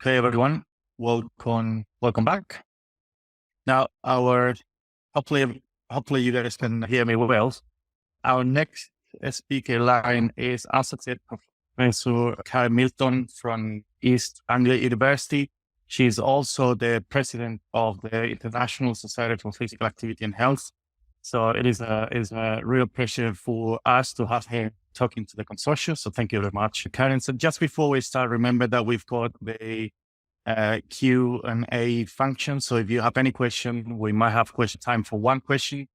Okay, everyone, welcome back. Now, hopefully you guys can hear me well. Our next speaker line is Associate Professor Milton from East Anglia University. She's also the president of the International Society for Physical Activity and Health. So it is a real pleasure for us to have her talking to the consortium. So thank you very much, Karen. So just before we start, remember that we've got the Q&A function. So if you have any question, we might have time for one question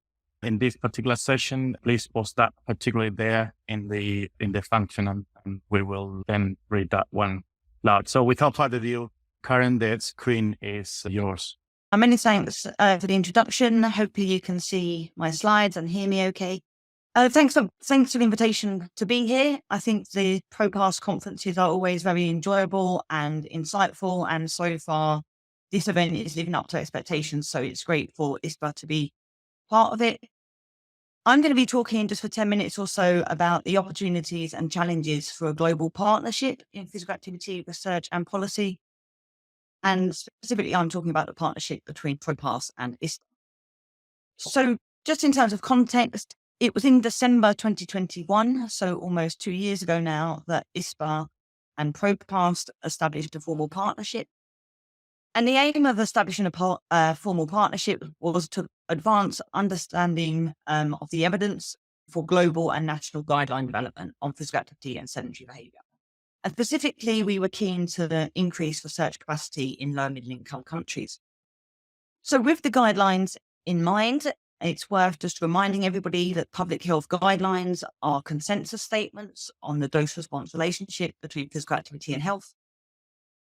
in this particular session. Please post that particularly there in the function, and we will then read that one loud. So without further ado, Karen, the screen is yours. Many thanks for the introduction. Hopefully you can see my slides and hear me okay. Thanks for the invitation to be here. I think the ProPASS conferences are always very enjoyable and insightful, and so far this event is living up to expectations, so it's great for ISPA to be part of it. I'm going to be talking just for 10 minutes or so about the opportunities and challenges for a global partnership in physical activity research and policy. And specifically, I'm talking about the partnership between ProPASS and ISPA. So just in terms of context, it was in December 2021, so almost 2 years ago now, that ISPA and ProPASS established a formal partnership. And the aim of establishing a formal partnership was to advance understanding of the evidence for global and national guideline development on physical activity and sedentary behaviour. And specifically, we were keen to increase research capacity in low and middle income countries. So with the guidelines in mind, it's worth just reminding everybody that public health guidelines are consensus statements on the dose-response relationship between physical activity and health.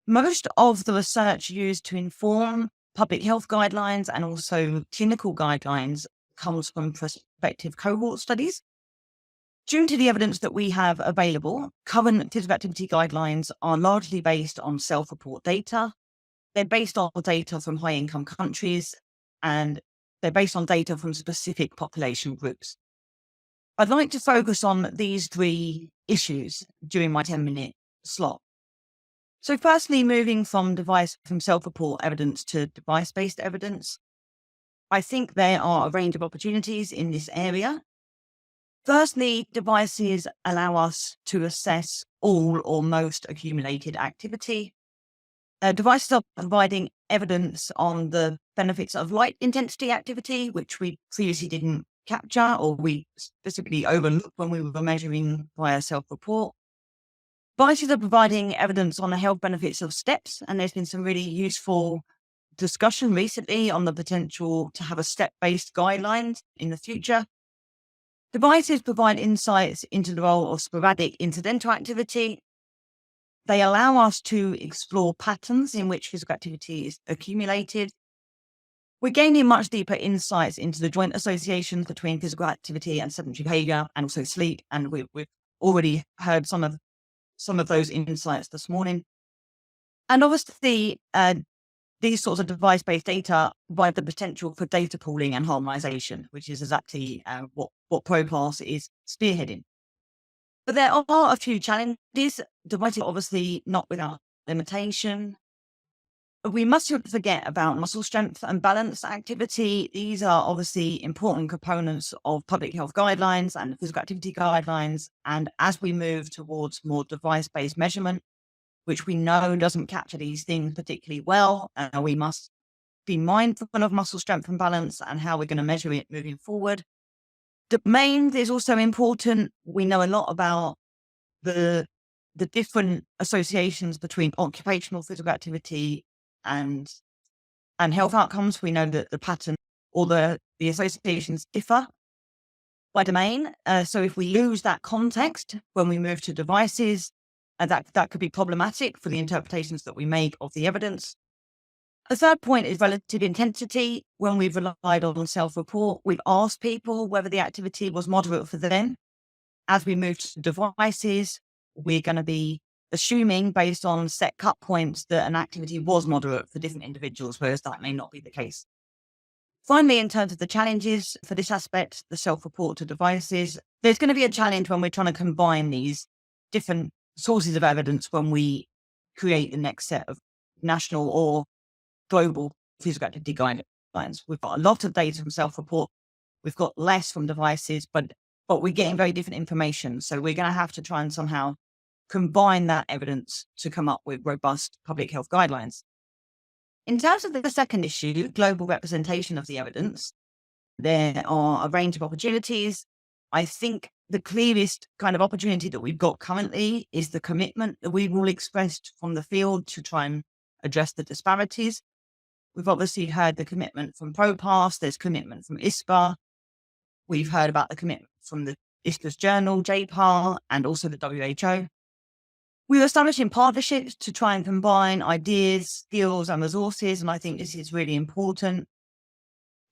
Most of the research used to inform public health guidelines and also clinical guidelines comes from prospective cohort studies. Due to the evidence that we have available, current physical activity guidelines are largely based on self-report data. They're based on data from high-income countries, and they're based on data from specific population groups. I'd like to focus on these three issues during my 10-minute slot. So firstly, moving from self-report evidence to device-based evidence, I think there are a range of opportunities in this area. Firstly, devices allow us to assess all or most accumulated activity. Devices are providing evidence on the benefits of light intensity activity, which we previously didn't capture or we specifically overlooked when we were measuring via self-report. Devices are providing evidence on the health benefits of steps, and there's been some really useful discussion recently on the potential to have a step-based guidelines in the future. Devices provide insights into the role of sporadic incidental activity. They allow us to explore patterns in which physical activity is accumulated. We're gaining much deeper insights into the joint associations between physical activity and sedentary behaviour and also sleep, and we've already heard some of those insights this morning. And obviously, these sorts of device-based data provide the potential for data pooling and harmonization, which is exactly what ProPASS is spearheading. But there are a few challenges. Devices are obviously not without limitation. We must not forget about muscle strength and balance activity. These are obviously important components of public health guidelines and physical activity guidelines. And as we move towards more device-based measurement, which we know doesn't capture these things particularly well, we must be mindful of muscle strength and balance and how we're going to measure it moving forward. Domain is also important. We know a lot about the different associations between occupational physical activity and health outcomes. We know that the pattern or the associations differ by domain. So if we lose that context when we move to devices, that could be problematic for the interpretations that we make of the evidence. The third point is relative intensity. When we've relied on self-report, we've asked people whether the activity was moderate for them. As we move to devices, we're going to be assuming based on set cut points that an activity was moderate for different individuals, whereas that may not be the case. Finally, in terms of the challenges for this aspect, the self-report to devices, there's going to be a challenge when we're trying to combine these different sources of evidence when we create the next set of national or global physical activity guidelines. We've got a lot of data from self-report. We've got less from devices, but we're getting very different information. So we're going to have to try and somehow combine that evidence to come up with robust public health guidelines. In terms of the second issue, global representation of the evidence, there are a range of opportunities. I think the clearest kind of opportunity that we've got currently is the commitment that we've all expressed from the field to try and address the disparities. We've obviously heard the commitment from ProPASS, there's commitment from ISPA. We've heard about the commitment from the ISPA's journal, JPAR, and also the WHO. We're establishing partnerships to try and combine ideas, skills, and resources, and I think this is really important.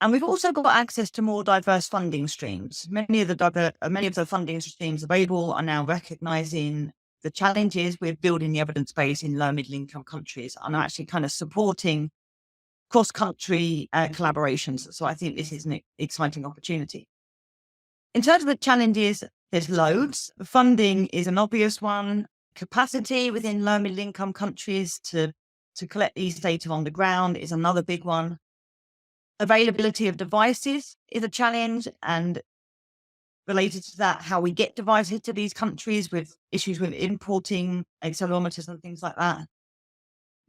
And we've also got access to more diverse funding streams. Many of the funding streams available are now recognizing the challenges with building the evidence base in low middle income countries and are actually kind of supporting cross-country collaborations. So I think this is an exciting opportunity. In terms of the challenges, there's loads. Funding is an obvious one. Capacity within low middle income countries to collect these data on the ground is another big one. Availability of devices is a challenge, and related to that, how we get devices to these countries with issues with importing accelerometers and things like that.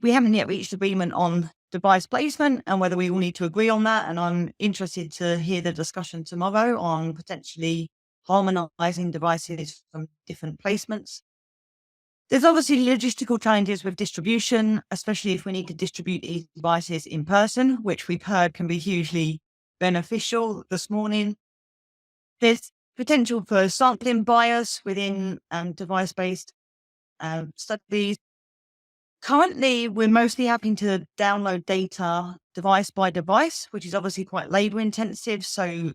We haven't yet reached agreement on device placement and whether we all need to agree on that. And I'm interested to hear the discussion tomorrow on potentially harmonizing devices from different placements. There's obviously logistical challenges with distribution, especially if we need to distribute these devices in person, which we've heard can be hugely beneficial this morning. There's potential for sampling bias within device-based studies. Currently, we're mostly having to download data device by device, which is obviously quite labor intensive. So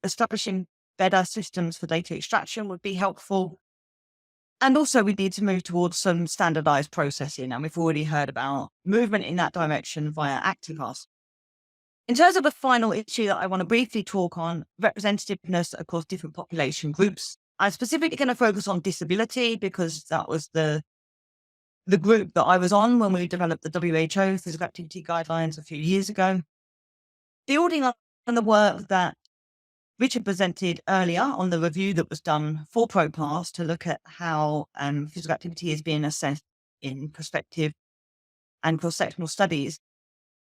establishing better systems for data extraction would be helpful. And also we need to move towards some standardized processing. And we've already heard about movement in that direction via ActivePass. In terms of the final issue that I want to briefly talk on, representativeness across different population groups, I'm specifically going to focus on disability because that was the group that I was on when we developed the WHO physical activity guidelines a few years ago. Building on the work that Richard presented earlier on the review that was done for ProPASS to look at how physical activity is being assessed in prospective and cross-sectional studies,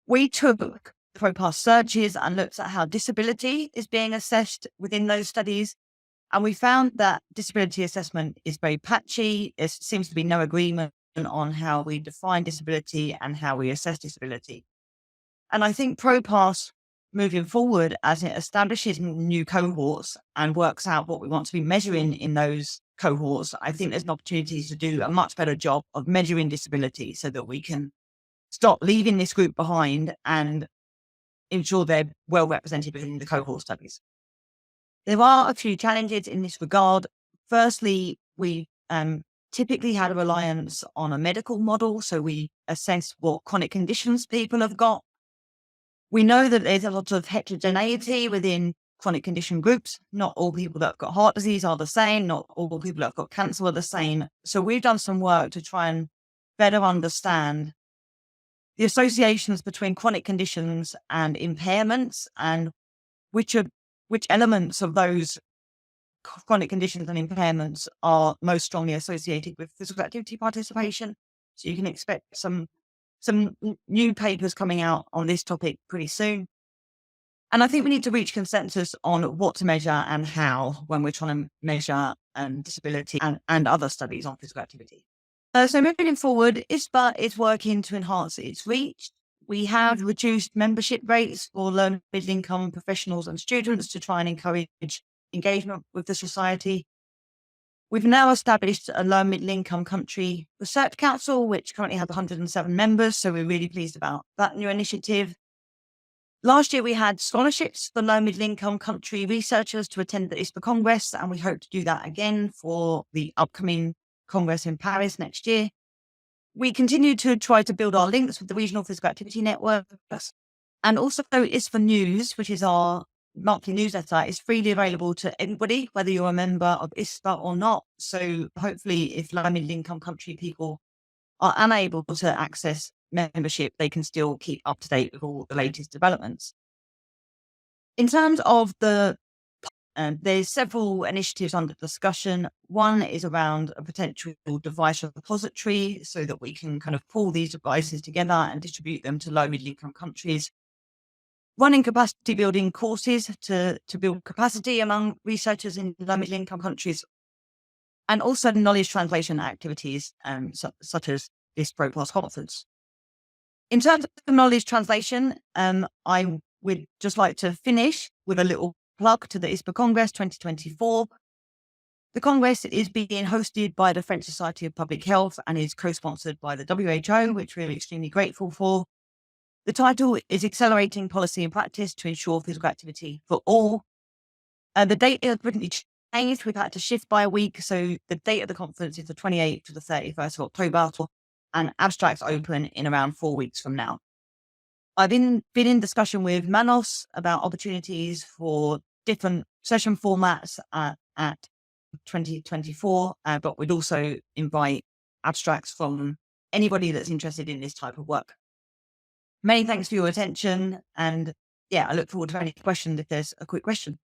we took ProPASS searches and looked at how disability is being assessed within those studies. And we found that disability assessment is very patchy. There seems to be no agreement on how we define disability and how we assess disability. And I think ProPASS moving forward, as it establishes new cohorts and works out what we want to be measuring in those cohorts, I think there's an opportunity to do a much better job of measuring disability so that we can stop leaving this group behind and ensure they're well represented within the cohort studies. There are a few challenges in this regard. Firstly, we typically had a reliance on a medical model. So we assess what chronic conditions people have got. We know that there's a lot of heterogeneity within chronic condition groups. Not all people that have got heart disease are the same. Not all people that have got cancer are the same. So we've done some work to try and better understand the associations between chronic conditions and impairments and which elements of those chronic conditions and impairments are most strongly associated with physical activity participation. So you can expect some new papers coming out on this topic pretty soon. And I think we need to reach consensus on what to measure and how when we're trying to measure disability and other studies on physical activity. So moving forward, ISPA is working to enhance its reach. We have reduced membership rates for low and middle income professionals and students to try and encourage engagement with the society. We've now established a low and middle income country research council, which currently has 107 members. So we're really pleased about that new initiative. Last year, we had scholarships for low and middle income country researchers to attend the ISPA Congress, and we hope to do that again for the upcoming Congress in Paris next year. We continue to try to build our links with the regional physical activity networks. And also ISPA News, which is our monthly newsletter, is freely available to everybody, whether you're a member of ISPA or not. So hopefully if low and middle income country people are unable to access membership, they can still keep up to date with all the latest developments. In terms of there's several initiatives under discussion. One is around a potential device repository so that we can kind of pull these devices together and distribute them to low middle income countries. Running capacity building courses to build capacity among researchers in low middle income countries. And also knowledge translation activities such as this ProPASS conference. In terms of knowledge translation, I would just like to finish with a little plug to the ISPA Congress 2024. The Congress is being hosted by the French Society of Public Health and is co-sponsored by the WHO, which we're extremely grateful for. The title is Accelerating Policy and Practice to Ensure Physical Activity for All. The date has recently changed. We've had to shift by a week. So the date of the conference is the 28th to the 31st of October, and abstracts open in around 4 weeks from now. I've been in discussion with Manos about opportunities for different session formats at 2024, but we'd also invite abstracts from anybody that's interested in this type of work. Many thanks for your attention, and I look forward to any questions if there's a quick question.